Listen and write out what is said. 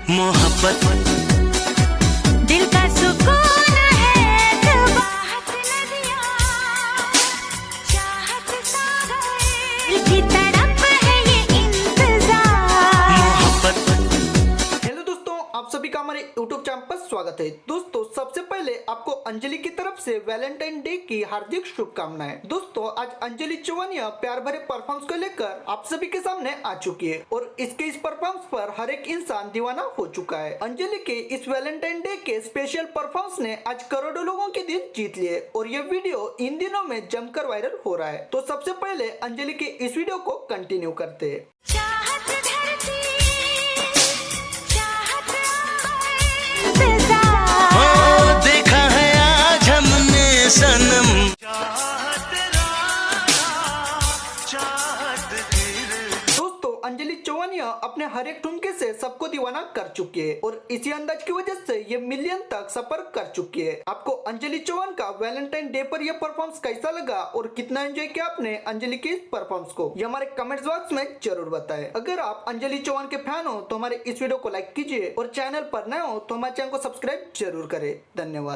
मोहब्बत दिल का सुकून है, बाहत नदियाँ, चाहत सागर, दिल की तड़प है ये इंतजार। मोहब्बत। हेलो दोस्तों, आप सभी का हमारे यूट्यूब चैनल पर स्वागत है। दोस्तों, सबसे पहले आपको अंजलि की तरफ से वैलेंटाइन डे की हार्दिक शुभकामनाएं। दोस्तों, आज अंजलि चौहानिया प्यार भरे परफॉर्मेंस को लेकर आप सभी के सामने आ चुकी है और इसके इस परफॉर्मेंस पर हर एक इंसान दीवाना हो चुका है। अंजलि के इस वैलेंटाइन डे के स्पेशल परफॉर्मेंस ने आज करोड़ों लोगों के दिल जीत लिए और ये वीडियो इन दिनों में जमकर वायरल हो रहा है। तो सबसे पहले अंजलि के इस वीडियो को कंटिन्यू करते हैं। चाहत धरती, चाहत अंबर, इंतजार। ओ देखा है आज हमने सनम, दोस्तों, अंजलि चौहानिया अपने हर एक ठुमके से सबको दीवाना कर चुकी है और इसी अंदाज की वजह से ये मिलियन तक सफर कर चुकी है। आपको अंजलि चौहान का वैलेंटाइन डे पर यह परफॉर्मेंस कैसा लगा और कितना एंजॉय किया आपने अंजलि के इस परफॉर्मेंस को, ये हमारे कमेंट बॉक्स में जरूर बताएं। अगर आप अंजलि चौहान के फैन हो तो हमारे इस वीडियो को लाइक कीजिए और चैनल पर नए हो तो हमारे चैनल को सब्सक्राइब जरूर करें। धन्यवाद।